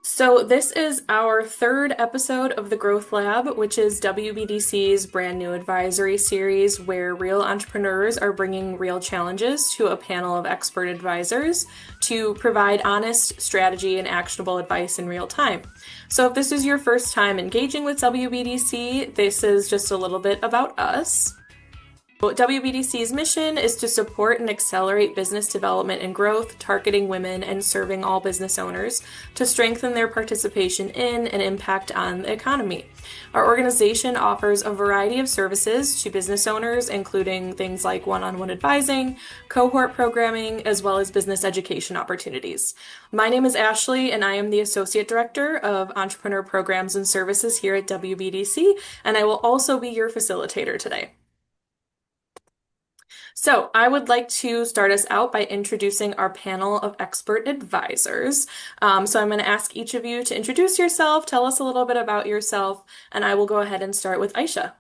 So, this is our third episode of the Growth Lab, which is WBDC's brand new advisory series where real entrepreneurs are bringing real challenges to a panel of expert advisors to provide honest strategy and actionable advice in real time. So, if this is your first time engaging with WBDC, this is just a little bit about us. WBDC's mission is to support and accelerate business development and growth, targeting women and serving all business owners to strengthen their participation in and impact on the economy. Our organization offers a variety of services to business owners, including things like one-on-one advising, cohort programming, as well as business education opportunities. My name is Ashley, and I am the Associate Director of Entrepreneur Programs and Services here at WBDC, and I will also be your facilitator today. So, I would like to start us out by introducing our panel of expert advisors. So, I'm going to ask each of you to introduce yourself, tell us a little bit about yourself, and I will go ahead and start with Aisha.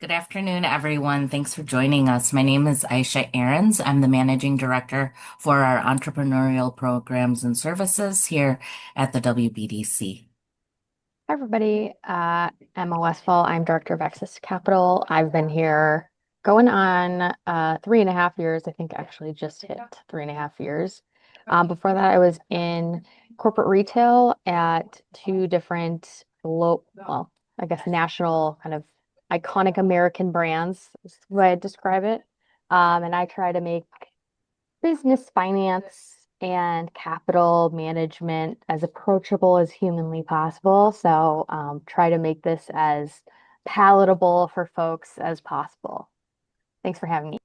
Good afternoon, everyone. Thanks for joining us. My name is Aisha Ahrens. I'm the Managing Director for our Entrepreneurial Programs and Services here at the WBDC. Hi, everybody. Emma Westfall. I'm Director of Access to Capital. I've been here going on 3.5 years. I think actually just hit 3.5 years. Before that, I was in corporate retail at two different I guess national kind of iconic American brands is the way I describe it. And I try to make business finance and capital management as approachable as humanly possible. So try to make this as palatable for folks as possible. Thanks for having me.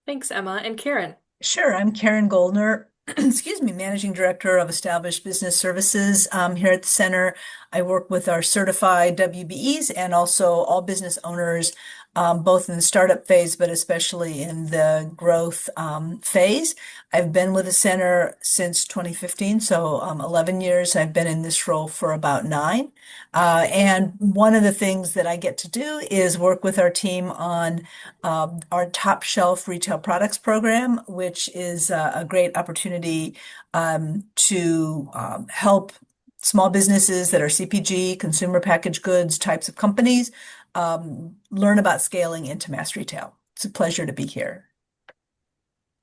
Thanks, Emma. And Karen. Sure, I'm Karen Goldner, excuse me, Managing Director of Established Business Services here at the center. I work with our certified WBEs and also all business owners, both in the startup phase, but especially in the growth phase. I've been with the center since 2015, so 11 years. I've been in this role for about 9. And one of the things that I get to do is work with our team on our top shelf retail products program, which is a great opportunity to help small businesses that are CPG, consumer packaged goods types of companies, learn about scaling into mass retail. It's a pleasure to be here.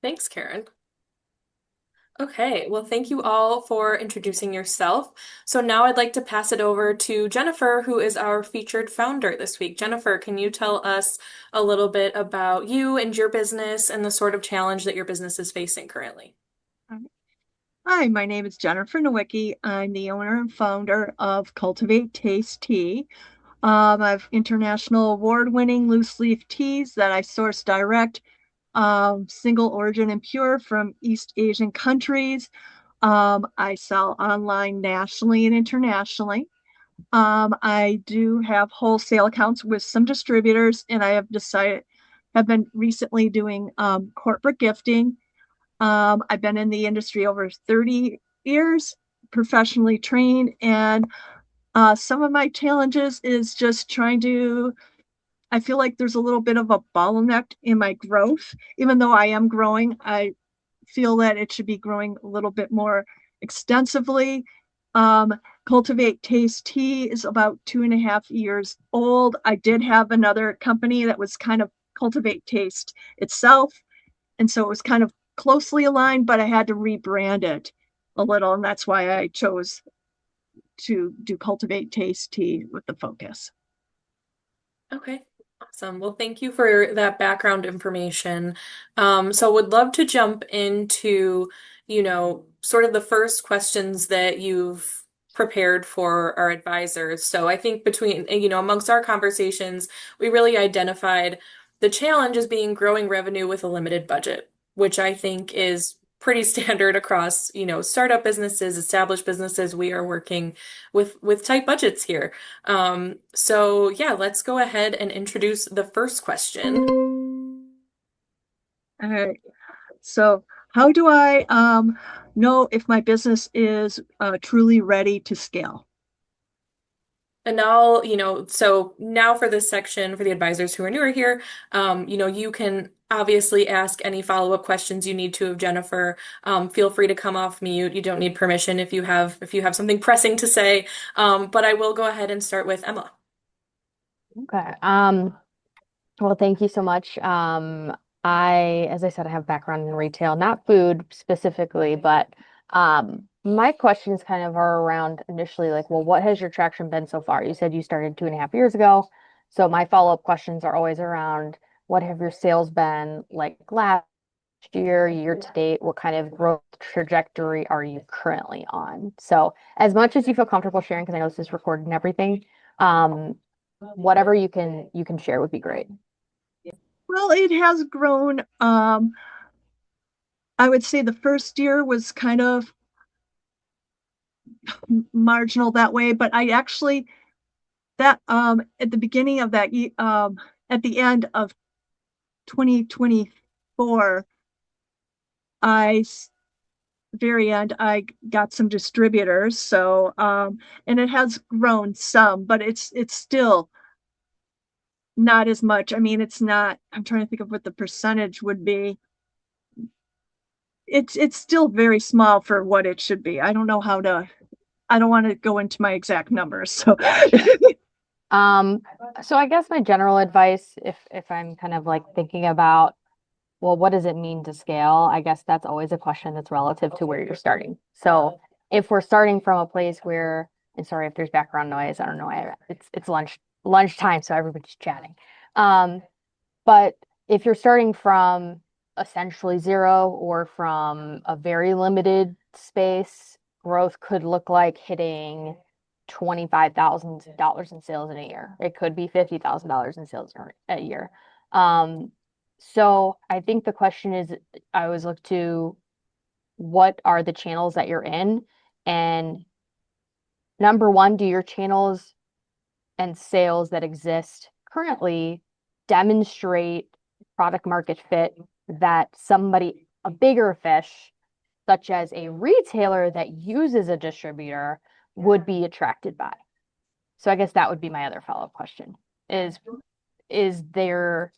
Thanks, Karen. Okay, well, thank you all for introducing yourself. So now I'd like to pass it over to Jennifer, who is our featured founder this week. Jennifer, can you tell us a little bit about you and your business and the sort of challenge that your business is facing currently? Hi, my name is Jennifer Nowicki. I'm the owner and founder of Cultivate Taste Tea. I've international award-winning loose leaf teas that I source direct, single origin and pure from East Asian countries. I sell online nationally and internationally. I do have wholesale accounts with some distributors, and I have been recently doing corporate gifting. I've been in the industry over 30 years, professionally trained, and some of my challenges is just I feel like there's a little bit of a bottleneck in my growth. Even though I am growing, I feel that it should be growing a little bit more extensively. Cultivate Taste Tea is about 2.5 years old. I did have another company that was kind of Cultivate Taste itself. And so it was kind of closely aligned, but I had to rebrand it a little. And that's why I chose to do Cultivate Taste Tea with the focus. Okay, awesome. Well, thank you for that background information. So would love to jump into, sort of the first questions that you've prepared for our advisors. So I think amongst our conversations, we really identified the challenge as being growing revenue with a limited budget, which I think is pretty standard across, startup businesses, established businesses. We are working with tight budgets here. So yeah, let's go ahead and introduce the first question. All right. So how do I know if my business is truly ready to scale? And now, so now for this section, for the advisors who are newer here, you can obviously ask any follow-up questions you need to of Jennifer. Feel free to come off mute. You don't need permission if you have something pressing to say. But I will go ahead and start with Emma. Okay. Well, thank you so much. As I said, I have background in retail, not food specifically, but my questions kind of are around initially like, well, what has your traction been so far? You said you started 2.5 years ago. So my follow-up questions are always around what have your sales been like last year, year to date? What kind of growth trajectory are you currently on? So as much as you feel comfortable sharing, because I know this is recorded and everything, whatever you can share would be great. Well, it has grown. I would say the first year was kind of marginal that way, but I actually that at the beginning of that at the end of 2024, I very end I got some distributors. So and it has grown some, but it's still not as much. I mean, it's not, I'm trying to think of what the percentage would be. It's still very small for what it should be. I don't know how to, I don't want to go into my exact numbers. So Um, so I guess my general advice, if I'm kind of like thinking about, well, what does it mean to scale? I guess that's always a question that's relative to where you're starting. So if we're starting from a place where, and sorry if there's background noise, I don't know, it's lunchtime, so everybody's chatting. Um, but if you're starting from essentially zero or from a very limited space, growth could look like hitting $25,000 in sales in a year. It could be $50,000 in sales in a year. So I think the question is, I always look to what are the channels that you're in? And number one, do your channels and sales that exist currently demonstrate product market fit that somebody, a bigger fish, such as a retailer that uses a distributor, would be attracted by? So I guess that would be my other follow-up question is there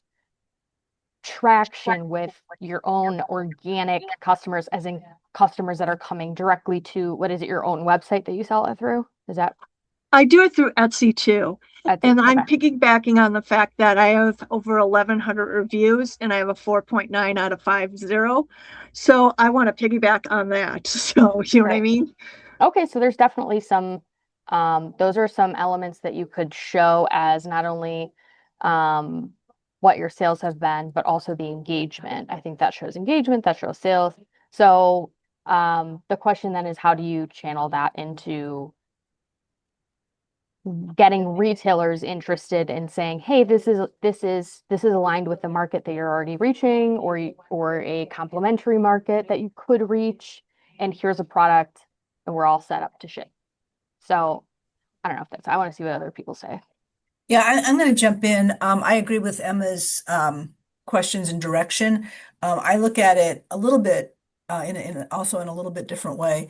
traction with your own organic customers, as in customers that are coming directly to, what is it, your own website that you sell it through? Is that I do it through Etsy too. Etsy? And Okay. I'm piggybacking on the fact that I have over 1,100 reviews and I have a 4.9 out of 5.0. So I want to piggyback on that. So, you know what I Right. mean? Okay, so there's definitely some, those are some elements that you could show as not only what your sales have been, but also the engagement. I think that shows engagement, that shows sales. So the question then is, how do you channel that into getting retailers interested in saying, hey, this is aligned with the market that you're already reaching, or a complementary market that you could reach, and here's a product and we're all set up to ship. So I don't know if that's, I want to see what other people say. Yeah, I'm going to jump in. I agree with Emma's questions and direction. I look at it a little bit also in a little bit different way,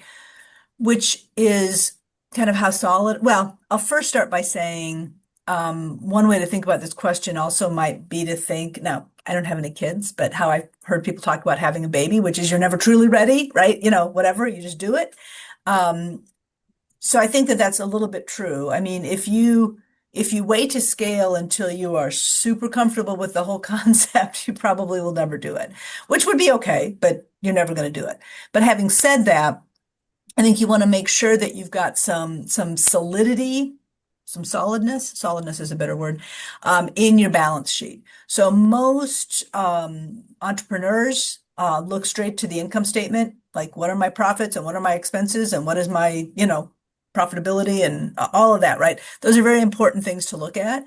which is kind of how solid. Well, I'll first start by saying one way to think about this question also might be to think, now, I don't have any kids, but how I've heard people talk about having a baby, which is you're never truly ready, right? You know, whatever, you just do it. So I think that that's a little bit true. I mean, if you wait to scale until you are super comfortable with the whole concept, you probably will never do it, which would be okay, but you're never going to do it. But having said that, I think you want to make sure that you've got some solidity, some solidness. Solidness is a better word, in your balance sheet. So most entrepreneurs look straight to the income statement, like what are my profits and what are my expenses and what is my, profitability and all of that, right? Those are very important things to look at.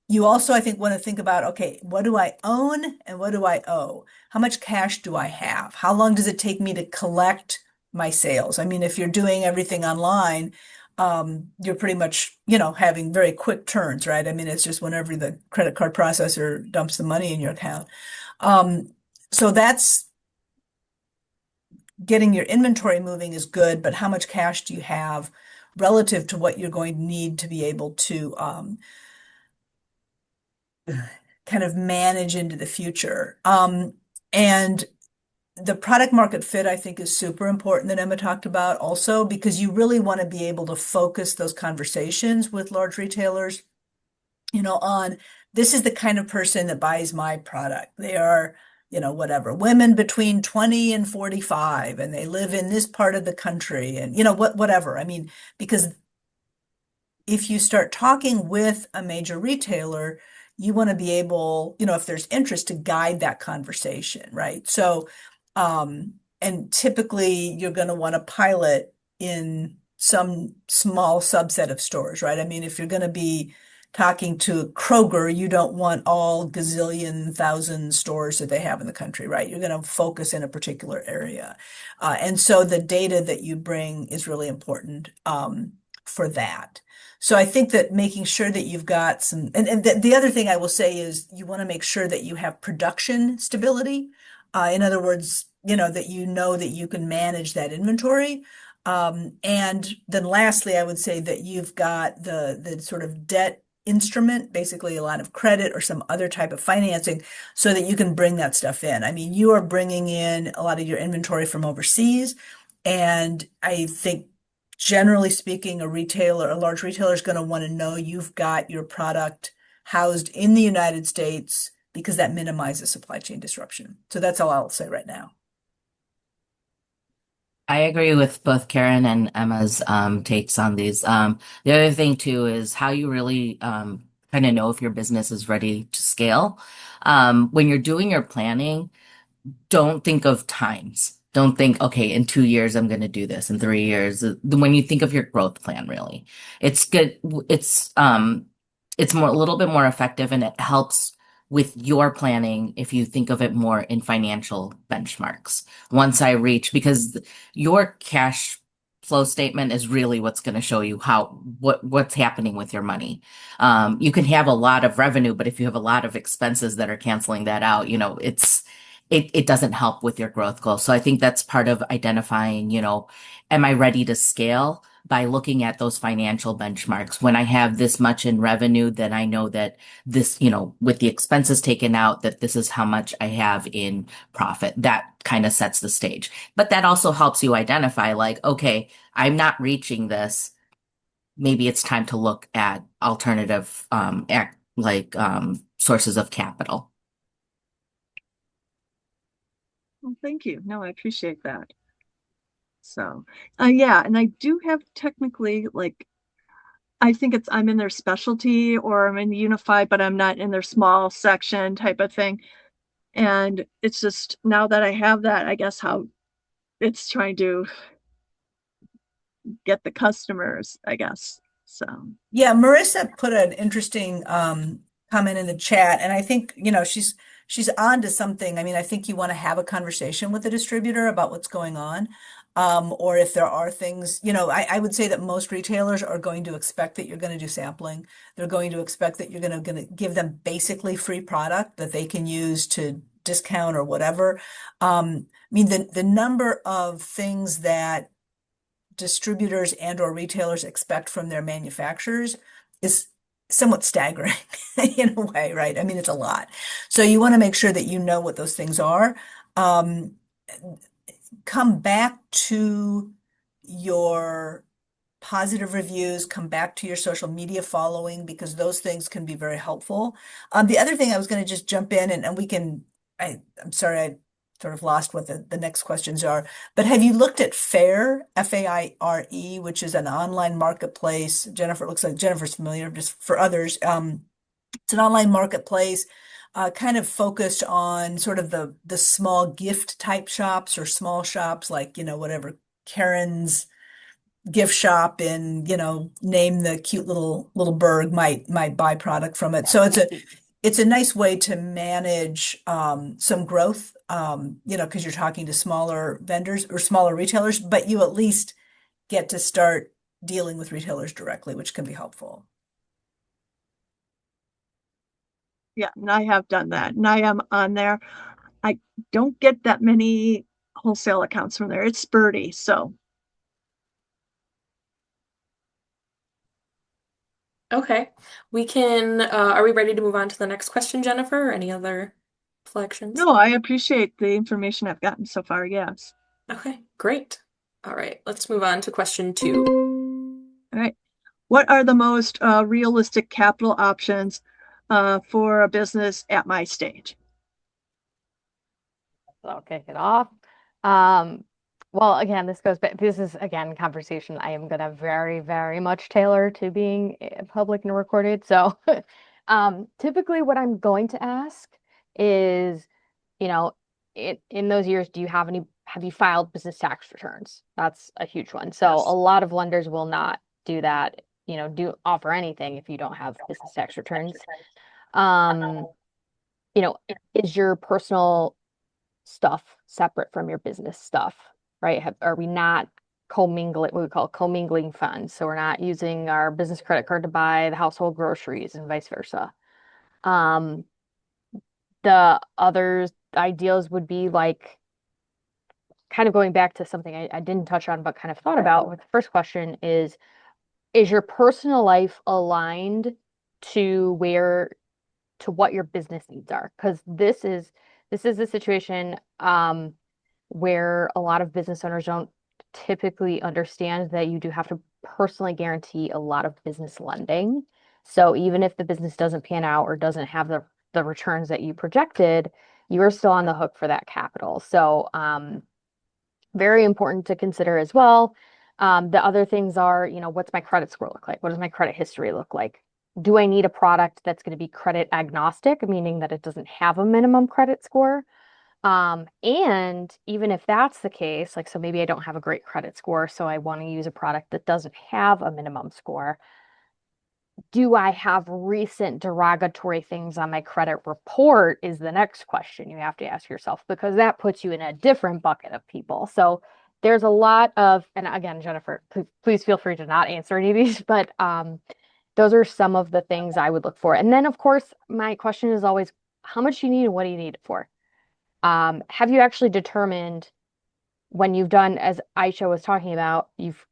You also, I think, want to think about, okay, what do I own and what do I owe? How much cash do I have? How long does it take me to collect my sales? I mean, if you're doing everything online, you're pretty much, having very quick turns, right? I mean, it's just whenever the credit card processor dumps the money in your account. So that's getting your inventory moving is good, but how much cash do you have relative to what you're going to need to be able to kind of manage into the future. And the product market fit, I think, is super important that Emma talked about also, because you really want to be able to focus those conversations with large retailers, on this is the kind of person that buys my product. They are, whatever, women between 20 and 45, and they live in this part of the country, and, whatever. I mean, because if you start talking with a major retailer, you want to be able, if there's interest, to guide that conversation, right? So, and typically you're going to want to pilot in some small subset of stores, right? I mean, if you're going to be talking to Kroger, you don't want all gazillion thousand stores that they have in the country, right? You're going to focus in a particular area. And so the data that you bring is really important for that. So I think that making sure that you've got some, and the other thing I will say is you want to make sure that you have production stability. In other words, that that you can manage that inventory. And then lastly, I would say that you've got the sort of debt instrument, basically a line of credit or some other type of financing, so that you can bring that stuff in. I mean, you are bringing in a lot of your inventory from overseas, and I think generally speaking, a large retailer is going to want to know you've got your product housed in the United States, because that minimizes supply chain disruption. So that's all I'll say right now. I agree with both Karen and Emma's takes on these. The other thing too is how you really kind of know if your business is ready to scale. When you're doing your planning, don't think of times. Don't think, okay, in 2 years, I'm going to do this. In 3 years, when you think of your growth plan, really, it's good. It's more, a little bit more effective, and it helps with your planning if you think of it more in financial benchmarks. Once I reach, because your cash flow statement is really what's going to show you what's happening with your money. You can have a lot of revenue, but if you have a lot of expenses that are canceling that out, it doesn't help with your growth goal. So I think that's part of identifying, am I ready to scale, by looking at those financial benchmarks. When I have this much in revenue, then I know that this, with the expenses taken out, that this is how much I have in profit. That kind of sets the stage. But that also helps you identify, like, okay, I'm not reaching this. Maybe it's time to look at alternative sources of capital. Well, thank you. No, I appreciate that. So, yeah, and I do have technically, like, I think I'm in their specialty, or I'm in unified, but I'm not in their small section type of thing. And it's just now that I have that, I guess how it's trying to get the customers, I guess. So, Yeah, Marissa put an interesting comment in the chat, and I think, she's on to something. I mean, I think you want to have a conversation with the distributor about what's going on. Or if there are things, I would say that most retailers are going to expect that you're going to do sampling. They're going to expect that you're going to give them basically free product that they can use to discount or whatever. I mean, the number of things that distributors and or retailers expect from their manufacturers is somewhat staggering in a way, right? I mean, it's a lot. So you want to make sure that you know what those things are. Come back to your positive reviews, come back to your social media following, because those things can be very helpful. The other thing I was going to just jump in, and we can, I'm sorry, I sort of lost what the next questions are, but have you looked at Faire, Faire, which is an online marketplace? Jennifer, it looks like Jennifer's familiar, just for others. It's an online marketplace, kind of focused on sort of the small gift type shops, or small shops like, whatever, Karen's gift shop in, name the cute little burg might buy product from it. So it's a nice way to manage some growth, because you're talking to smaller vendors or smaller retailers, but you at least get to start dealing with retailers directly, which can be helpful. yeah, and I have done that, and I am on there. I don't get that many wholesale accounts from there. It's spurty, so. Okay. We can, are we ready to move on to the next question, Jennifer, or any other reflections? No, I appreciate the information I've gotten so far. Yes. Okay, great. All right, let's move on to question two. All right. What are the most realistic capital options for a business at my stage? So I'll kick it off. Um, well, again, this goes back. This is again conversation I am gonna very, very much tailor to being public and recorded. So, typically, what I'm going to ask is, you know, in those years, do you have any? Have you filed business tax returns? That's a huge one. So, a Yes. lot of lenders will not do that. Do offer anything if you don't have business tax returns. Um, you know, is your personal stuff separate from your business stuff, right? Are we not commingling, what we call commingling funds? So we're not using our business credit card to buy the household groceries and vice versa. Um, the other ideals would be like kind of going back to something I didn't touch on, but kind of thought about with the first question is your personal life aligned to what your business needs are? Because this is a situation where a lot of business owners don't typically understand that you do have to personally guarantee a lot of business lending. So even if the business doesn't pan out or doesn't have the returns that you projected, you are still on the hook for that capital. So very important to consider as well. The other things are, what's my credit score look like? What does my credit history look like? Do I need a product that's going to be credit agnostic, meaning that it doesn't have a minimum credit score? And even if that's the case, like, so maybe I don't have a great credit score, so I want to use a product that doesn't have a minimum score. Do I have recent derogatory things on my credit report is the next question you have to ask yourself, because that puts you in a different bucket of people. So there's a lot of, and again, Jennifer, please feel free to not answer any of these, but those are some of the things I would look for. And then, of course, my question is always, how much do you need and what do you need it for? Have you actually determined when you've done, as Aisha was talking about, you've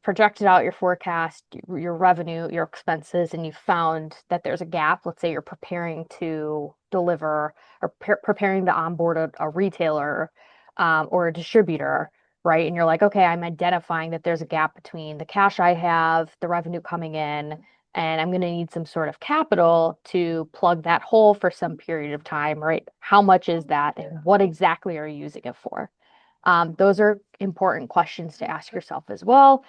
projected out your forecast, your revenue, your expenses, and you found that there's a gap. Let's say you're preparing to deliver or preparing to onboard a retailer or a distributor, right? And you're like, okay, I'm identifying that there's a gap between the cash I have, the revenue coming in, and I'm going to need some sort of capital to plug that hole for some period of time, right? How much is that, and what exactly are you using it for? Those are important questions to ask yourself as well.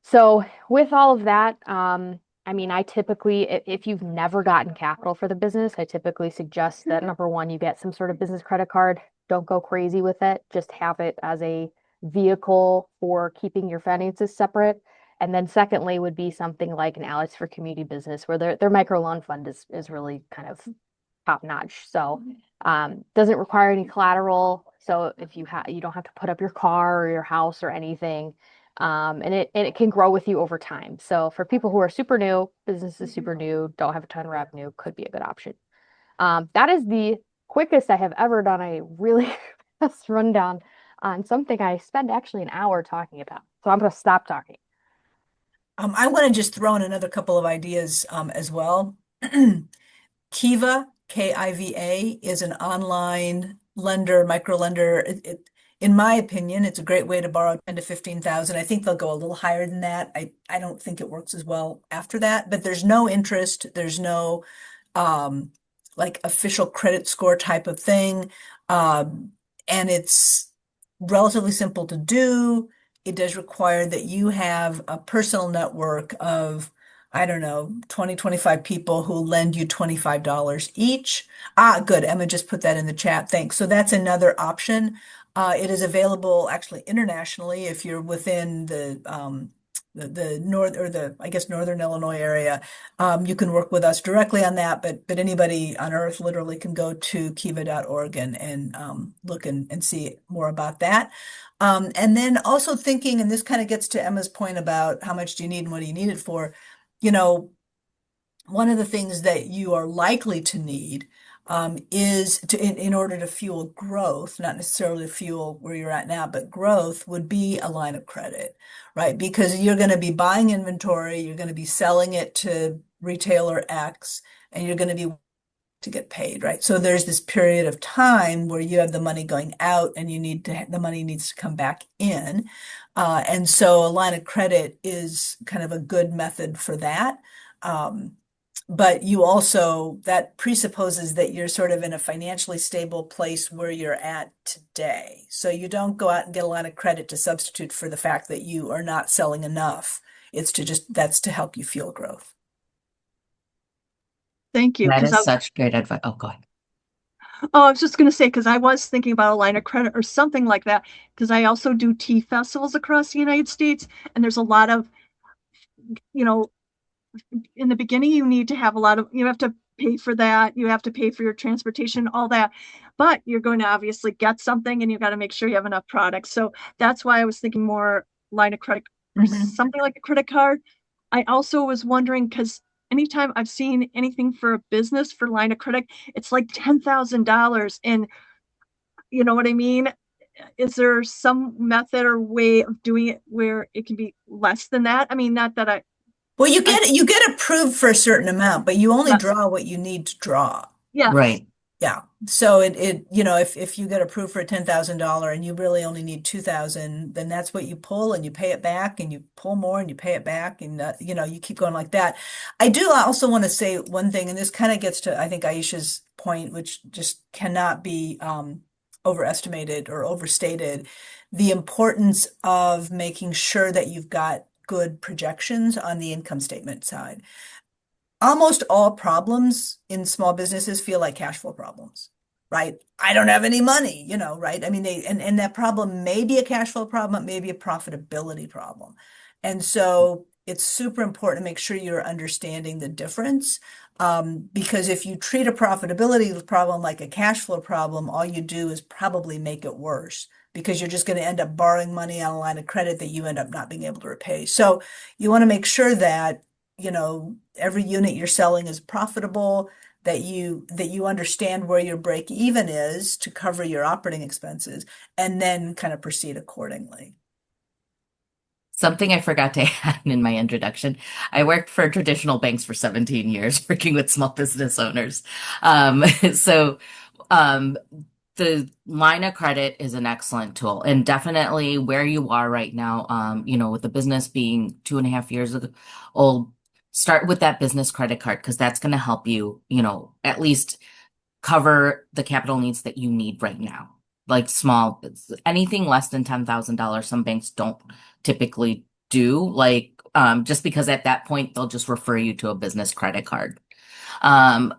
So, with all of that, I mean, I typically, if you've never gotten capital for the business, I typically suggest that number one, you get some sort of business credit card. Don't go crazy with it. Just have it as a vehicle for keeping your finances separate. And then secondly would be something like an Alex for Community Business, where their micro loan fund is really kind of top notch. So doesn't require any collateral. So if you don't have to put up your car or your house or anything. And it can grow with you over time. So for people who are super new, business is super new, don't have a ton of revenue, could be a good option. That is the quickest I have ever done a really fast rundown on something I spend actually an hour talking about. So I'm going to stop talking. I want to just throw in another couple of ideas as well. Kiva, Kiva, is an online lender, micro lender. In my opinion, it's a great way to borrow 10 to 15,000. I think they'll go a little higher than that. I don't think it works as well after that, but there's no interest. There's no um, like official credit score type of thing. And it's relatively simple to do. It does require that you have a personal network of, I don't know, 20, 25 people who lend you $25 each. Ah, good. Emma just put that in the chat. Thanks. So that's another option. It is available actually internationally if you're within the north or the, I guess, northern Illinois area. You can work with us directly on that, but anybody on earth literally can go to kiva.org and look and see more about that. And then also thinking, and this kind of gets to Emma's point about how much do you need and what do you need it for, you know, one of the things that you are likely to need is in order to fuel growth, not necessarily fuel where you're at now, but growth would be a line of credit, right? Because you're going to be buying inventory, you're going to be selling it to retailer X, and you're going to be to get paid, right? So there's this period of time where you have the money going out and the money needs to come back in. And so a line of credit is kind of a good method for that. But that presupposes that you're sort of in a financially stable place where you're at today. So you don't go out and get a line of credit to substitute for the fact that you are not selling enough. That's to help you fuel growth. Thank you. That Because is such great advice. Oh, go ahead. I was just going to say, because I was thinking about a line of credit or something like that, because I also do tea festivals across the United States, and there's a lot of, you know, in the beginning, you have to pay for that. You have to pay for your transportation, all that. But you're going to obviously get something and you got to make sure you have enough products. So that's why I was thinking more line of credit or something like a credit card. I also was wondering because anytime I've seen anything for a business for line of credit, it's like $10,000. And you know what I mean? Is there some method or way of doing it where it can be less than that? I mean, not that Well, you get approved for a certain amount, but you only yes, draw what you need to draw. yes. Right. Yeah. So if you get approved for a $10,000 and you really only need 2,000, then that's what you pull and you pay it back and you pull more and you pay it back and you keep going like that. I do also want to say one thing, and this kind of gets to I think Aisha's point, which just cannot be overestimated or overstated, the importance of making sure that you've got good projections on the income statement side. Almost all problems in small businesses feel like cash flow problems, right? I don't have any money, right? I mean, and that problem may be a cash flow problem, it may be a profitability problem. And so it's super important to make sure you're understanding the difference. Because if you treat a profitability problem like a cash flow problem, all you do is probably make it worse because you're just going to end up borrowing money on a line of credit that you end up not being able to repay. So you want to make sure that every unit you're selling is profitable, that you understand where your break even is to cover your operating expenses, and then kind of proceed accordingly. Something I forgot to add in my introduction. I worked for traditional banks for 17 years, working with small business owners. So um, the line of credit is an excellent tool, and definitely where you are right now, with the business being 2.5 years old, start with that business credit card because that's going to help you, at least cover the capital needs that you need right now. Like anything less than $10,000, some banks don't typically do, just because at that point they'll just refer you to a business credit card.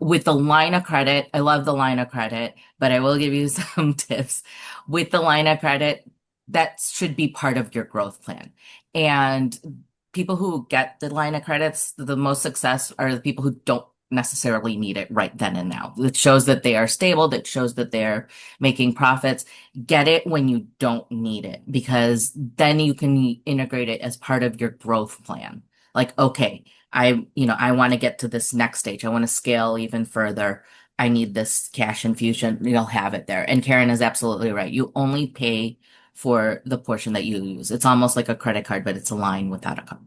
With the line of credit, I love the line of credit, but I will give you some tips. With the line of credit, that should be part of your growth plan. And people who get the line of credits, the most success are the people who don't necessarily need it right then and now. It shows that they are stable, that shows that they're making profits. Get it when you don't need it, because then you can integrate it as part of your growth plan. Like, okay, I want to get to this next stage. I want to scale even further. I need this cash infusion. You'll have it there. And Karen is absolutely right. You only pay for the portion that you use. It's almost like a credit card, but it's a line without a card.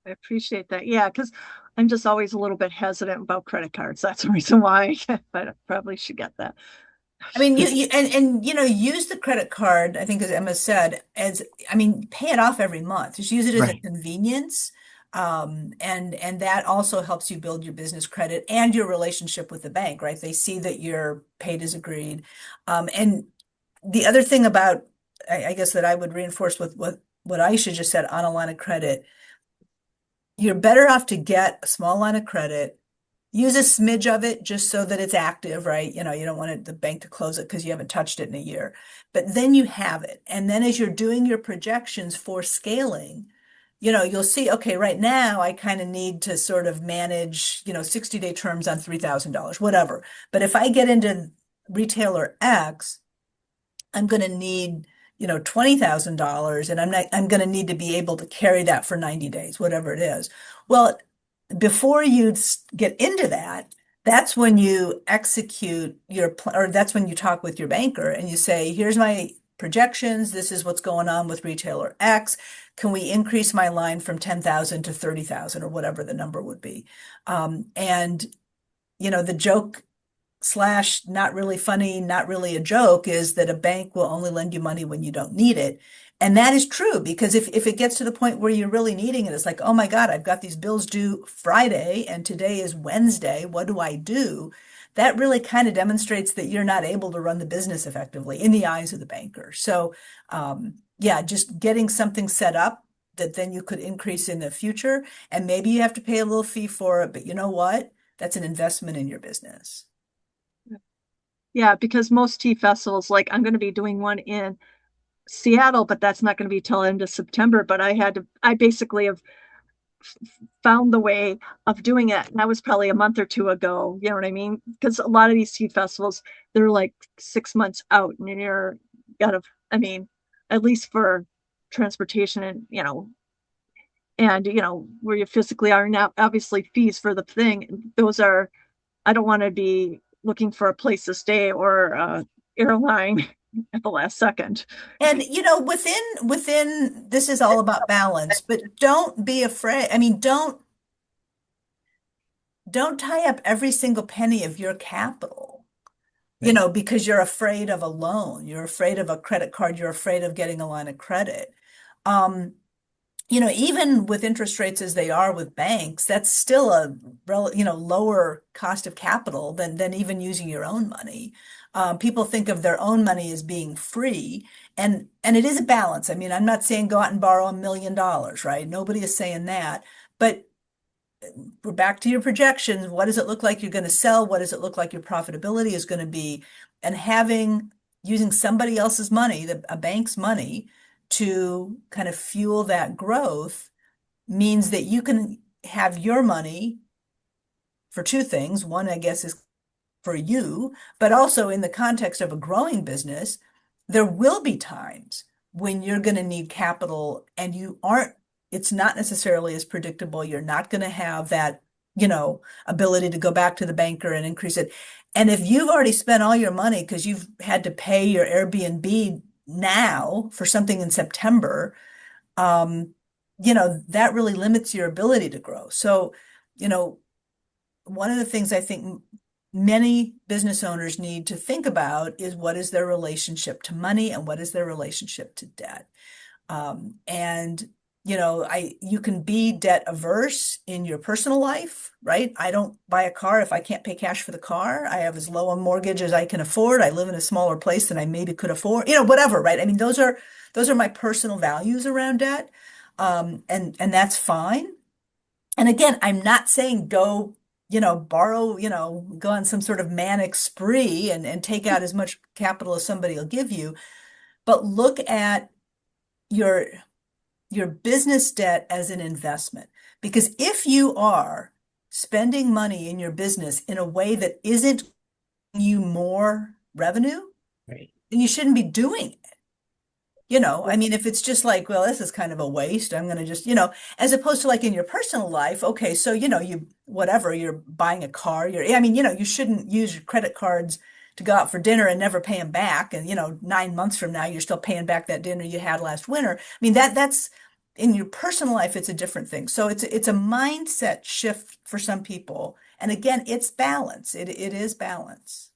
I appreciate that. Yeah, because I'm just always a little bit hesitant about credit cards. That's the reason why I probably should get that. I mean, use the credit card, I think as Emma said, pay it off every month. Just use it as a Right. convenience. And that also helps you build your business credit and your relationship with the bank, right? They see that you're paid as agreed. And the other thing about, I guess that I would reinforce with what Aisha just said on a line of credit, you're better off to get a small line of credit, use a smidge of it just so that it's active, right? You don't want the bank to close it because you haven't touched it in a year. But then you have it. And then as you're doing your projections for scaling, you'll see, okay, right now I kind of need to sort of manage, 60-day terms on $3,000, whatever. But if I get into retailer X, I'm going to need, $20,000 and I'm going to need to be able to carry that for 90 days, whatever it is. Well, before you get into that, that's when you execute or that's when you talk with your banker and you say, here's my projections. This is what's going on with retailer X. Can we increase my line from 10,000 to 30,000 or whatever the number would be? And, the joke slash not really funny, not really a joke is that a bank will only lend you money when you don't need it. And that is true because if it gets to the point where you're really needing it, it's like, oh my God, I've got these bills due Friday and today is Wednesday. What do I do? That really kind of demonstrates that you're not able to run the business effectively in the eyes of the banker. So, yeah, just getting something set up that then you could increase in the future. And maybe you have to pay a little fee for it, but you know what? That's an investment in your business. Yeah, because most tea festivals, like I'm going to be doing one in Seattle, but that's not going to be till end of September. But I basically have found the way of doing it. And that was probably a month or two ago. You know what I mean? Because a lot of these tea festivals, they're like 6 months out and you're gotta, I mean, at least for transportation and, where you physically are now, obviously fees for the thing. I don't want to be looking for a place to stay or airline at the last second. And within this is all about balance, but don't be afraid. I mean, don't tie up every single penny of your capital, because you're afraid of a loan, you're afraid of a credit card, you're afraid of getting a line of credit. Um, even with interest rates as they are with banks, that's still a lower cost of capital than even using your own money. People think of their own money as being free, and it is a balance. I mean, I'm not saying go out and borrow $1 million, right? Nobody is saying that, but we're back to your projections. What does it look like you're going to sell? What does it look like your profitability is going to be? And using somebody else's money, a bank's money, to kind of fuel that growth means that you can have your money for two things. One, I guess, is for you, but also in the context of a growing business, there will be times when you're going to need capital and it's not necessarily as predictable. You're not going to have that, ability to go back to the banker and increase it. And if you've already spent all your money because you've had to pay your Airbnb now for something in September, that really limits your ability to grow. So, one of the things I think many business owners need to think about is what is their relationship to money and what is their relationship to debt. And you can be debt averse in your personal life, right? I don't buy a car if I can't pay cash for the car. I have as low a mortgage as I can afford. I live in a smaller place than I maybe could afford, whatever, right? I mean, those are my personal values around debt. And that's fine. And again, I'm not saying go, borrow, go on some sort of manic spree and take out as much capital as somebody will give you, but look at your business debt as an investment. Because if you are spending money in your business in a way that isn't giving you more revenue, Right. then you shouldn't be doing it. I mean, if it's just like, well, this is kind of a waste, I'm going to just, as opposed to like in your personal life, okay, so, you're buying a car, I mean, you shouldn't use your credit cards to go out for dinner and never pay them back. And, 9 months from now, you're still paying back that dinner you had last winter. I mean, that's in your personal life, it's a different thing. So it's a mindset shift for some people. And again, it's balance. It is balance.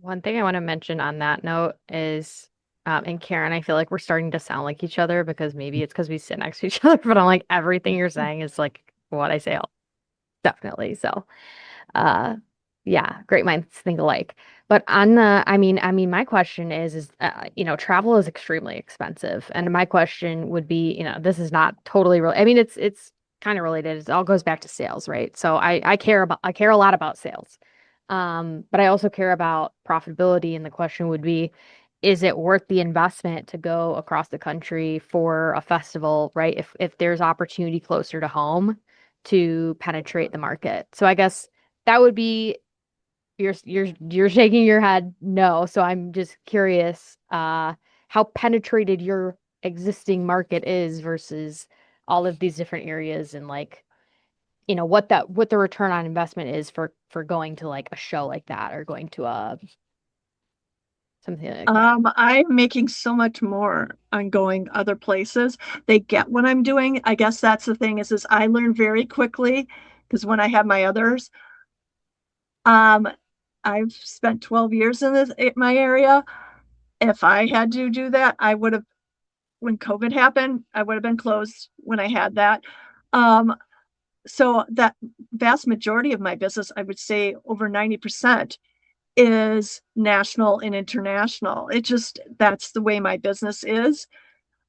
One thing I want to mention on that note is, and Karen, I feel like we're starting to sound like each other because maybe it's because we sit next to each other, but I'm like, everything you're saying is like what I say, definitely. So, uh, yeah, great minds think alike. But I mean, my question travel is extremely expensive, and my question would be, this is not totally real. I mean, it's kind of related. It all goes back to sales, right? So I care a lot about sales, but I also care about profitability, and the question would be, is it worth the investment to go across the country for a festival, right? If there's opportunity closer to home to penetrate the market. So I guess that would be you're shaking your head no. So I'm just curious how penetrated your existing market is versus all of these different areas and like what the return on investment is for going to like a show like that or going to a something like that. I'm making so much more on going other places. They get what I'm doing. I guess that's the thing is I learn very quickly because when I have my others, um, I've spent 12 years in my area. If I had to do that, I would have, when COVID happened, I would have been closed when I had that. So that vast majority of my business, I would say over 90% is national and international. That's the way my business is.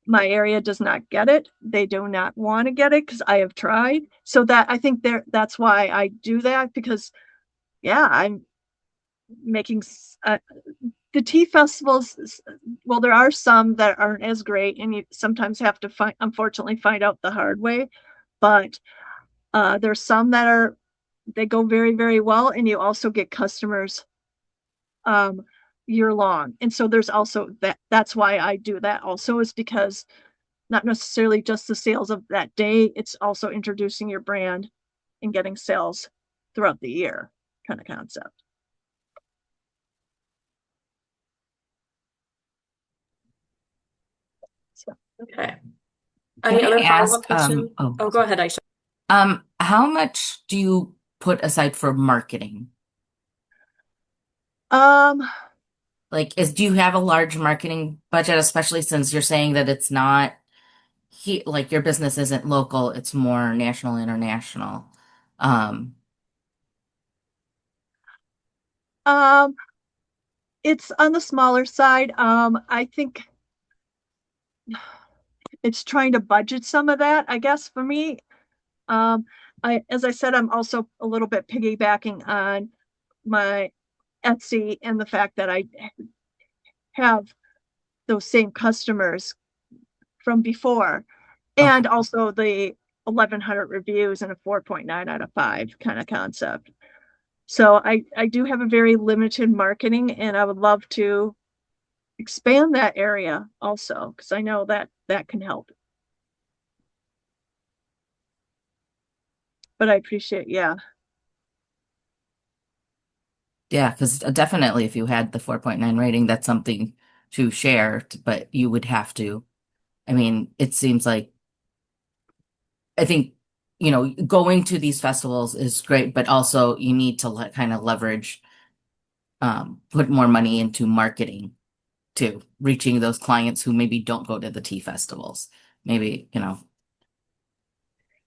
My area does not get it. They do not want to get it because I have tried. So I think that's why I do that because yeah, I'm making the tea festivals. Well, there are some that aren't as great and you sometimes have to unfortunately find out the hard way. But there's some they go very, very well and you also get customers year long. And so there's also that's why I do that also is because not necessarily just the sales of that day, it's also introducing your brand and getting sales throughout the year kind of concept. So, Okay. Can Any I other follow-up ask, question? Oh, go ahead, Aisha. how much do you put aside for marketing? um, Like, do you have a large marketing budget, especially since you're saying that it's not like your business isn't local, it's more national, international. Um, um, it's on the smaller side. I think it's trying to budget some of that, I guess, for me. Um, as I said, I'm also a little bit piggybacking on my Etsy and the fact that I have those same customers from before, okay. and also the 1,100 reviews and a 4.9 out of 5 kind of concept. So I do have a very limited marketing, and I would love to expand that area also because I know that can help. But I appreciate, yeah. Yeah, because definitely if you had the 4.9 rating, that's something to share, but you would have to. I mean, it seems like I think, going to these festivals is great, but also you need to kind of leverage, put more money into marketing to reaching those clients who maybe don't go to the tea festivals. Maybe,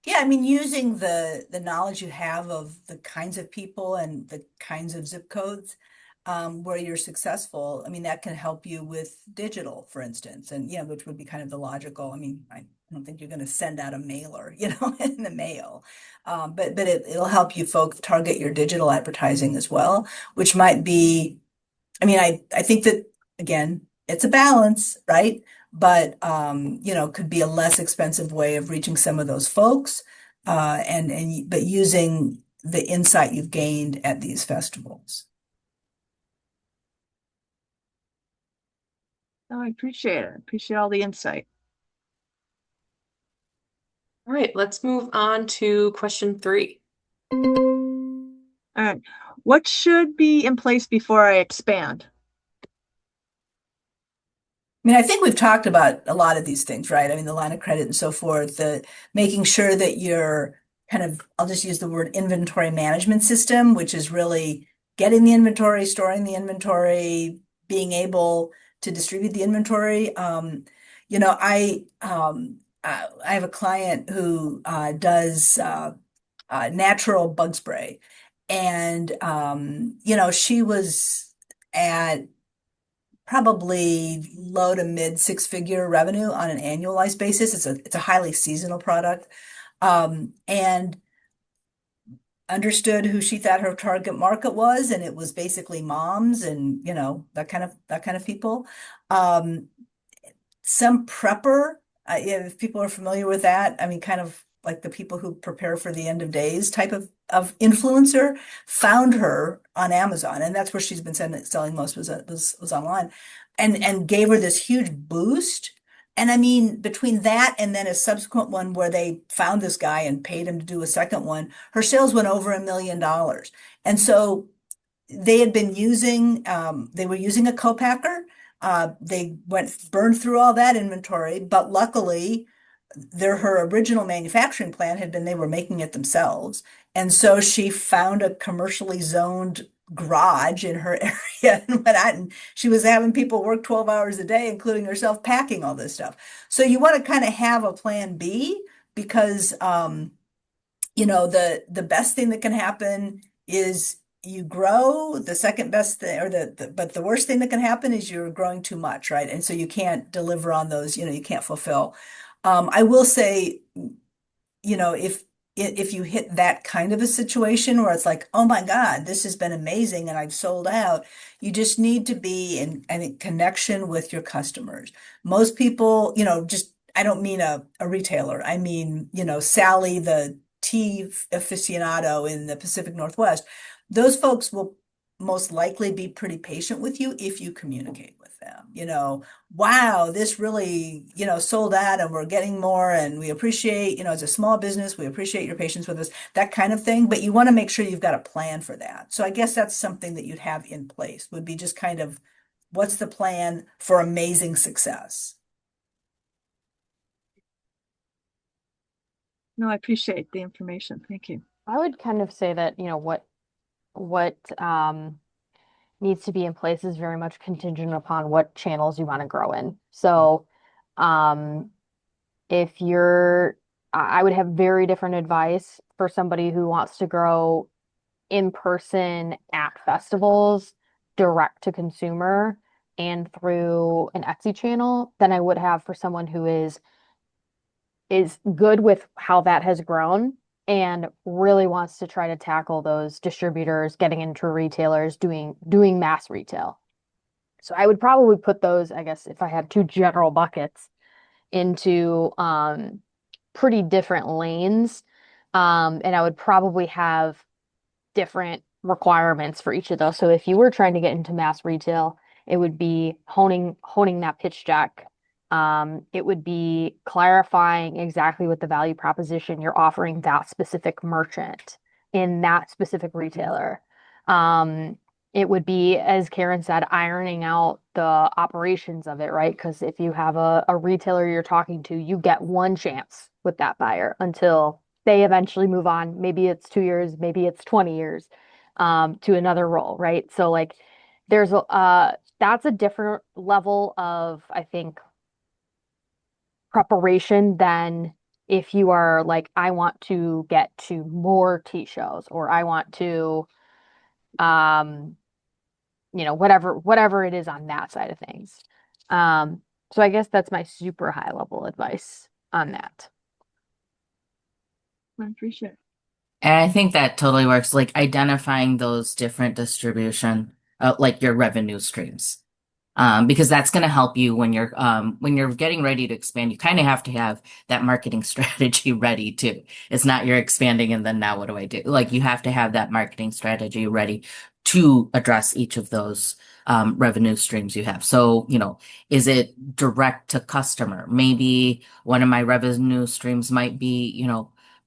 Yeah, I mean, using the knowledge you have of the kinds of people and the kinds of zip codes where you're successful, I mean, that can help you with digital, for instance, and which would be kind of the logical. I mean, I don't think you're going to send out a mailer, in the mail, but it'll help you folks target your digital advertising as well, which might be. I mean, I think that again, it's a balance, right? But could be a less expensive way of reaching some of those folks, but using the insight you've gained at these festivals. Oh, I appreciate it. Appreciate all the insight. All right, let's move on to question 3. All right. What should be in place before I expand? I mean, I think we've talked about a lot of these things, right? I mean, the line of credit and so forth, the making sure that you're kind of, I'll just use the word inventory management system, which is really getting the inventory, storing the inventory, being able to distribute the inventory. I have a client who does natural bug spray, and she was at probably low to mid six-figure revenue on an annualized basis. It's a highly seasonal product, and understood who she thought her target market was, and it was basically moms and that kind of people. Um, some prepper, if people are familiar with that, I mean, kind of like the people who prepare for the end of days type of influencer, found her on Amazon, and that's where she's been selling most was online, and gave her this huge boost. And I mean, between that and then a subsequent one where they found this guy and paid him to do a second one, her sales went over $1 million. And so they had been using, they were using a co-packer. They burned through all that inventory, but luckily, her original manufacturing plan had been they were making it themselves. And so she found a commercially zoned garage in her area and went out and she was having people work 12 hours a day, including herself packing all this stuff. So you want to kind of have a plan B because the best thing that can happen is you grow. The second best thing, or but the worst thing that can happen is you're growing too much, right? And so you can't deliver on those, you can't fulfill. I will say, if you hit that kind of a situation where it's like, oh my God, this has been amazing and I've sold out, you just need to be in connection with your customers. Most people, I don't mean a retailer. I mean, Sally, the tea aficionado in the Pacific Northwest. Those folks will most likely be pretty patient with you if you communicate with them. Wow, this really, sold out and we're getting more and we appreciate, as a small business, we appreciate your patience with us, that kind of thing. But you want to make sure you've got a plan for that. So I guess that's something that you'd have in place would be just kind of what's the plan for amazing success? No, I appreciate the information. Thank you. I would kind of say that, what needs to be in place is very much contingent upon what channels you want to grow in. So, um, if you're, I would have very different advice for somebody who wants to grow in person at festivals, direct to consumer, and through an Etsy channel than I would have for someone who is good with how that has grown and really wants to try to tackle those distributors, getting into retailers, doing mass retail. So I would probably put those, I guess, if I had two general buckets into pretty different lanes. And I would probably have different requirements for each of those. So if you were trying to get into mass retail, it would be honing that pitch deck. It would be clarifying exactly what the value proposition you're offering that specific merchant in that specific retailer. It would be, as Karen said, ironing out the operations of it, right? Because if you have a retailer you're talking to, you get one chance with that buyer until they eventually move on. Maybe it's 2 years, maybe it's 20 years, to another role, right? So like there's that's a different level of, I think, preparation than if you are like, I want to get to more tea shows or I want to um whatever it is on that side of things. So I guess that's my super high level advice on that. I appreciate it. And I think that totally works, like identifying those different distribution, like your revenue streams. Because that's going to help you when you're getting ready to expand. You kind of have to have that marketing strategy ready too. It's not you're expanding and then now what do I do? Like you have to have that marketing strategy ready to address each of those revenue streams you have. So, is it direct to customer? Maybe one of my revenue streams might be,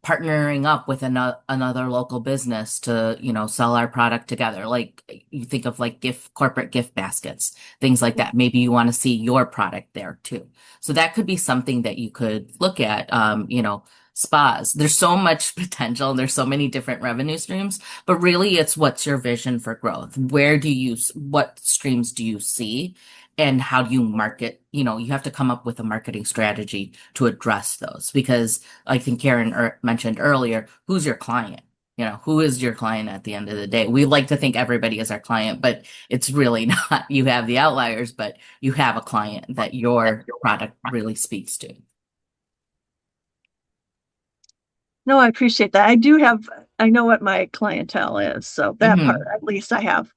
partnering up with another local business to, sell our product together. Like you think of like corporate gift baskets, things like that. Maybe you want to see your product there too. So that could be something that you could look at, spas. There's so much potential. There's so many different revenue streams, but really it's what's your vision for growth? What streams do you see? And how do you market? You have to come up with a marketing strategy to address those because I think Karen mentioned earlier, who's your client? Who is your client at the end of the day? We like to think everybody is our client, but it's really not. You have the outliers, but you have a client that your product really speaks to. No, I appreciate that. I know what my clientele is. So that part, at least I have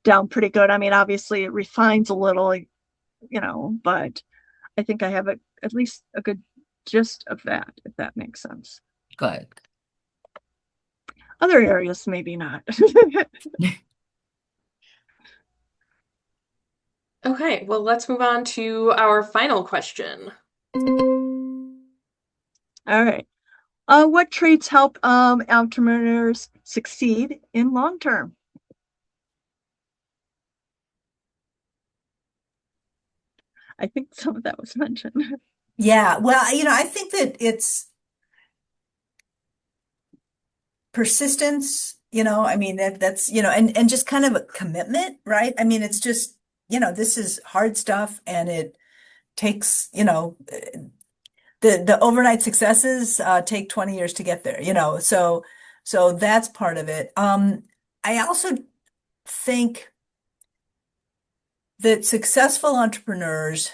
down pretty good. I mean, obviously it refines a little, but I think I have at least a good gist of that, if that makes sense. Good. Other areas, maybe not. Okay, well, let's move on to our final question. All right. What traits help entrepreneurs succeed in long term? I think some of that was mentioned. Yeah, well, I think that it's persistence, I mean that's, and just kind of a commitment, right? I mean, it's just, this is hard stuff and it takes, the overnight successes take 20 years to get there, so that's part of it. I also think that successful entrepreneurs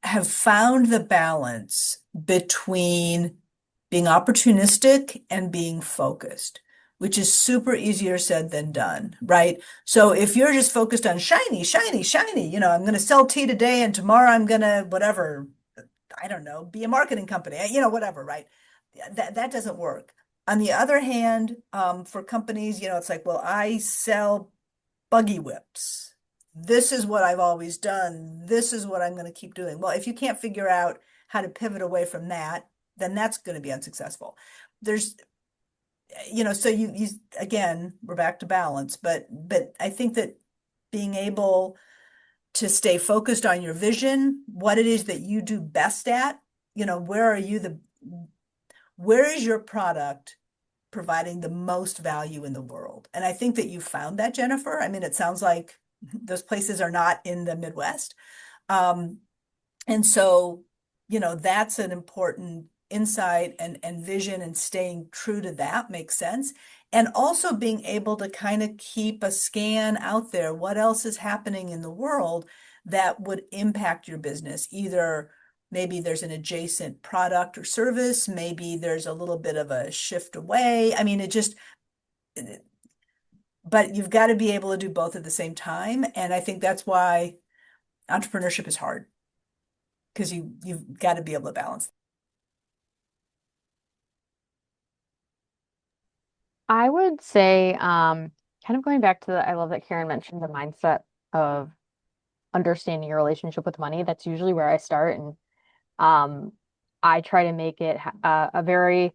have found the balance between being opportunistic and being focused, which is super easier said than done, right? So if you're just focused on shiny, shiny, shiny, I'm going to sell tea today and tomorrow I'm going to whatever, I don't know, be a marketing company, whatever, right? That doesn't work. On the other hand, for companies, it's like, well, I sell buggy whips. This is what I've always done. This is what I'm going to keep doing. Well, if you can't figure out how to pivot away from that, then that's going to be unsuccessful. There's, so you again, we're back to balance, but I think that being able to stay focused on your vision, what it is that you do best at, where is your product providing the most value in the world? And I think that you found that, Jennifer. I mean, it sounds like those places are not in the Midwest. Um, and so, that's an important insight and vision, and staying true to that makes sense. And also being able to kind of keep a scan out there. What else is happening in the world that would impact your business? Either maybe there's an adjacent product or service, maybe there's a little bit of a shift away. I mean, but you've got to be able to do both at the same time. And I think that's why entrepreneurship is hard, because you've got to be able to balance. I would say, kind of going back to I love that Karen mentioned the mindset of understanding your relationship with money. That's usually where I start. And um, I try to make it a very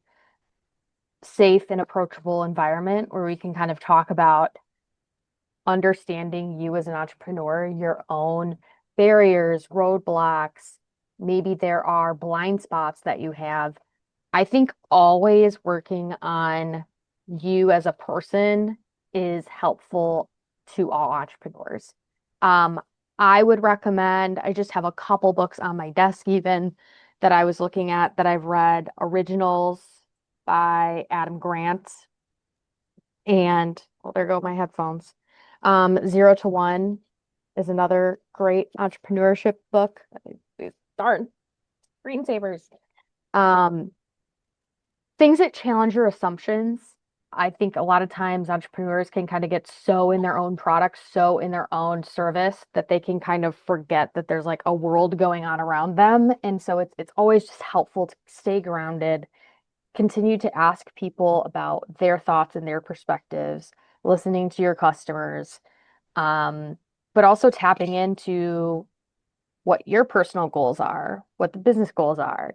safe and approachable environment where we can kind of talk about understanding you as an entrepreneur, your own barriers, roadblocks. Maybe there are blind spots that you have. I think always working on you as a person is helpful to all entrepreneurs. Um, I would recommend, I just have a couple books on my desk even that I was looking at that I've read, Originals by Adam Grant, and well, there go my headphones. Zero to One is another great entrepreneurship book. These darn screensavers. Um, Things that challenge your assumptions. I think a lot of times entrepreneurs can kind of get so in their own product, so in their own service that they can kind of forget that there's like a world going on around them. And so it's always just helpful to stay grounded, continue to ask people about their thoughts and their perspectives, listening to your customers, um, but also tapping into what your personal goals are, what the business goals are.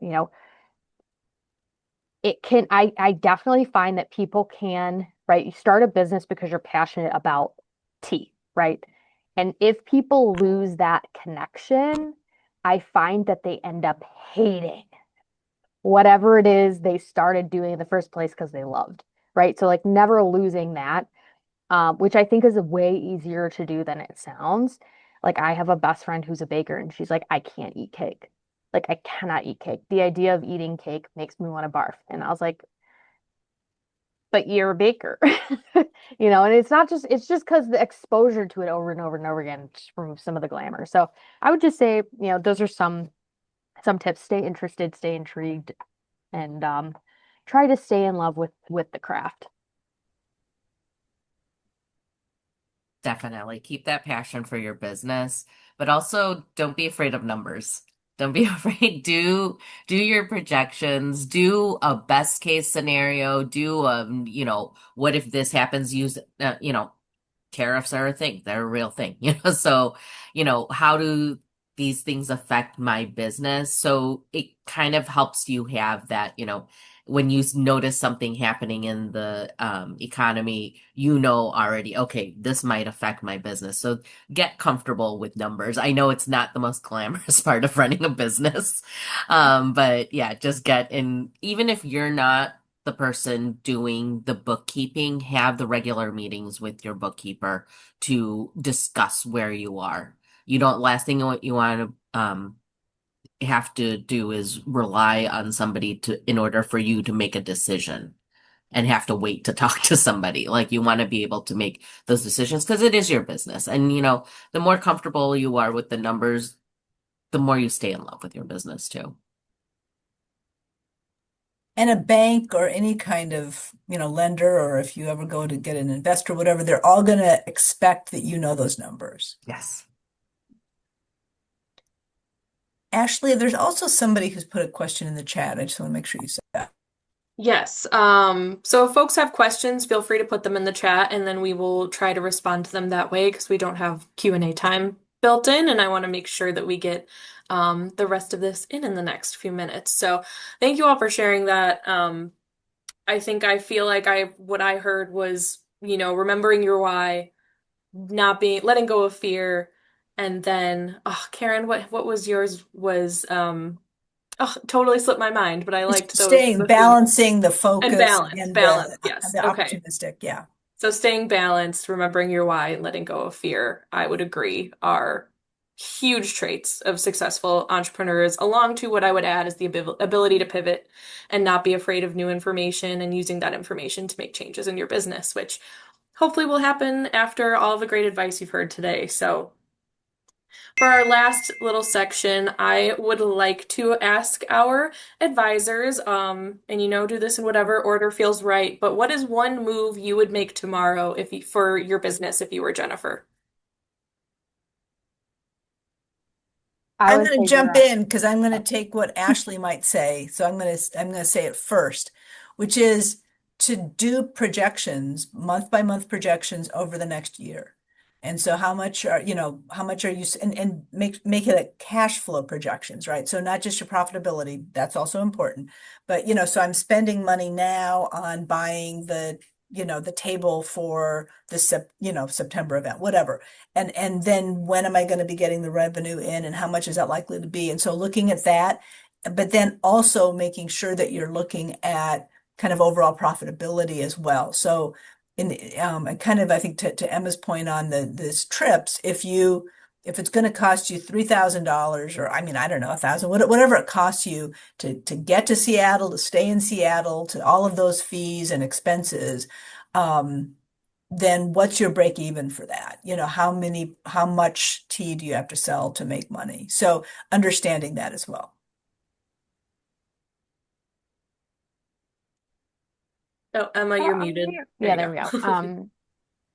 I definitely find that people can, right? You start a business because you're passionate about tea, right? And if people lose that connection, I find that they end up hating whatever it is they started doing in the first place because they loved, right? So like never losing that, which I think is a way easier to do than it sounds. Like I have a best friend who's a baker and she's like, I can't eat cake. Like I cannot eat cake. The idea of eating cake makes me want to barf. And I was like, but you're a baker. And it's just because the exposure to it over and over and over again just removes some of the glamour. So I would just say, those are some tips. Stay interested, stay intrigued, and try to stay in love with the craft. Definitely keep that passion for your business, but also don't be afraid of numbers. Don't be afraid. Do your projections, do a best case scenario, do what if this happens, use tariffs are a thing. They're a real thing, So, how do these things affect my business? So it kind of helps you have that, when you notice something happening in the economy, already, okay, this might affect my business. So get comfortable with numbers. I know it's not the most glamorous part of running a business. But yeah, just get in, even if you're not the person doing the bookkeeping, have the regular meetings with your bookkeeper to discuss where you are. You don't, last thing what you want to have to do is rely on somebody in order for you to make a decision and have to wait to talk to somebody. Like you want to be able to make those decisions because it is your business. And the more comfortable you are with the numbers, the more you stay in love with your business too. And a bank or any kind of, lender, or if you ever go to get an investor, whatever, they're all going to expect that you know those numbers. Yes. Ashley, there's also somebody who's put a question in the chat. I just want to make sure you said that. Yes. So if folks have questions, feel free to put them in the chat and then we will try to respond to them that way because we don't have Q&A time built in and I want to make sure that we get the rest of this in the next few minutes. So thank you all for sharing that. I feel like what I heard was, remembering your why, not being letting go of fear, and then Karen, what was yours was oh, totally slipped my mind, but I liked Just those staying, the three. balancing the And focus balance, and balance, the yes. Okay. opportunistic. Yeah. So staying balanced, remembering your why, and letting go of fear, I would agree, are huge traits of successful entrepreneurs, along to what I would add is the ability to pivot and not be afraid of new information and using that information to make changes in your business, which hopefully will happen after all the great advice you've heard today. So for our last little section, I would like to ask our advisors, and do this in whatever order feels right, but what is one move you would make tomorrow for your business if you were Jennifer? I I'm would going to say jump direct. in because I'm going to take what Ashley might say. So I'm going to say it first, which is to do projections, month by month projections over the next year. And so how much are you, and make it a cash flow projections, right? So not just your profitability, that's also important. But, so I'm spending money now on buying the table for the September event, whatever. And then when am I going to be getting the revenue in and how much is that likely to be? And so looking at that, but then also making sure that you're looking at kind of overall profitability as well. So and kind of, I think to Emma's point on this trips, if it's going to cost you $3,000 or I don't know, 1,000, whatever it costs you to get to Seattle, to stay in Seattle, to all of those fees and expenses, then what's your break even for that? How much tea do you have to sell to make money? So understanding that as well. Oh, Emma, you're muted. There Yeah, you there we go. go.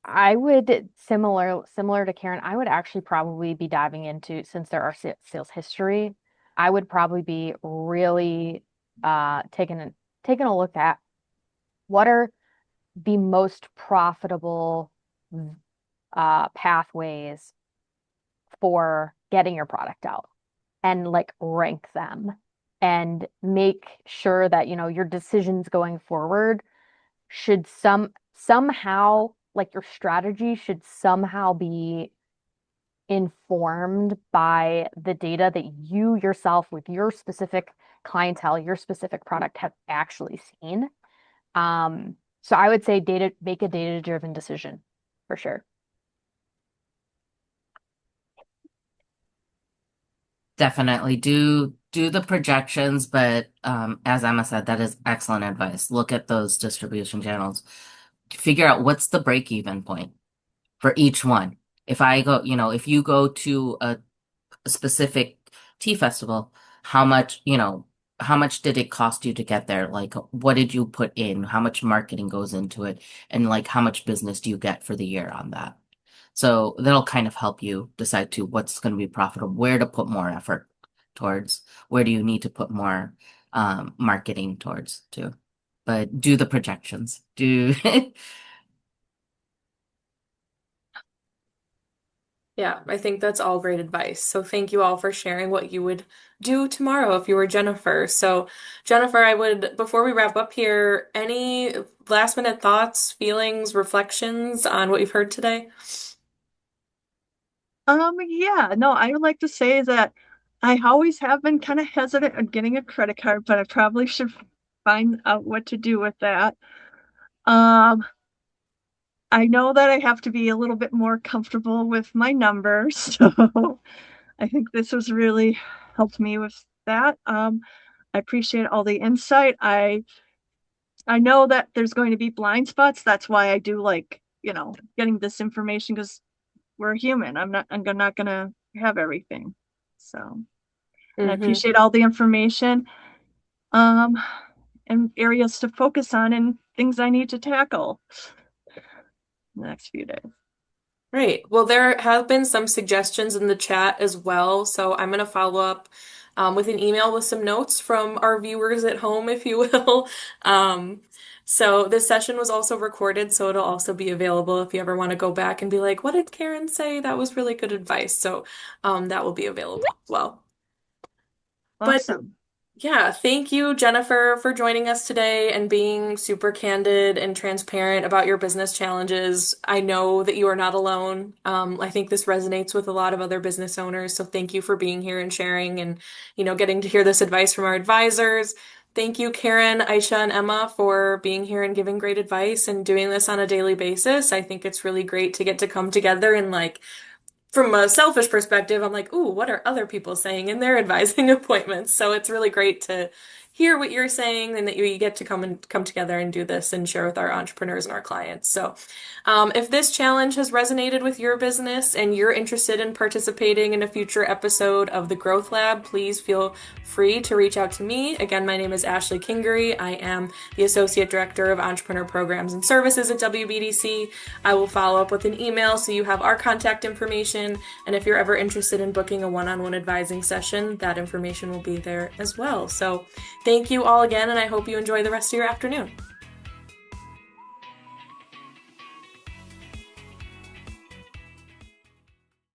I would similar to Karen, I would actually probably be diving into, since there are sales history, I would probably be really taking a look at what are the most profitable pathways for getting your product out and like rank them and make sure that your decisions going forward should somehow, like, your strategy should somehow be informed by the data that you yourself with your specific clientele, your specific product have actually seen. So I would say make a data-driven decision for sure. Definitely do the projections, but as Emma said, that is excellent advice. Look at those distribution channels. Figure out what's the break even point for each one. If you go to a specific tea festival, how much did it cost you to get there? Like, what did you put in? How much marketing goes into it? And like, how much business do you get for the year on that? So that'll kind of help you decide to what's going to be profitable, where to put more effort towards, where do you need to put more marketing towards too. But do the projections. Do Yeah, I think that's all great advice. So thank you all for sharing what you would do tomorrow if you were Jennifer. So Jennifer, I would, before we wrap up here, any last minute thoughts, feelings, reflections on what you've heard today? Yeah, no, I would like to say that I always have been kind of hesitant on getting a credit card, but I probably should find out what to do with that. Um, I know that I have to be a little bit more comfortable with my numbers, so I think this has really helped me with that. I appreciate all the insight. I know that there's going to be blind spots. That's why I do like, getting this information because we're human. I'm not gonna have everything. So, and I Hmm. appreciate all the information, um, and areas to focus on and things I need to tackle in the next few days. Right. Well, there have been some suggestions in the chat as well, so I'm going to follow up with an email with some notes from our viewers at home, if you will. Um, so this session was also recorded, so it'll also be available if you ever want to go back and be like, "What did Karen say? That was really good advice." So that will be available as well. But Awesome. yeah, thank you, Jennifer, for joining us today and being super candid and transparent about your business challenges. I know that you are not alone. I think this resonates with a lot of other business owners. So thank you for being here and sharing and, getting to hear this advice from our advisors. Thank you, Karen, Aisha, and Emma, for being here and giving great advice and doing this on a daily basis. I think it's really great to get to come together and from a selfish perspective, I'm like, ooh, what are other people saying in their advising appointments? So it's really great to hear what you're saying and that you get to come together and do this and share with our entrepreneurs and our clients. So if this challenge has resonated with your business and you're interested in participating in a future episode of the Growth Lab, please feel free to reach out to me. Again, my name is Ashley Kingery. I am the Associate Director of Entrepreneur Programs and Services at WBDC. I will follow up with an email so you have our contact information. And if you're ever interested in booking a one-on-one advising session, that information will be there as well. So thank you all again, and I hope you enjoy the rest of your afternoon.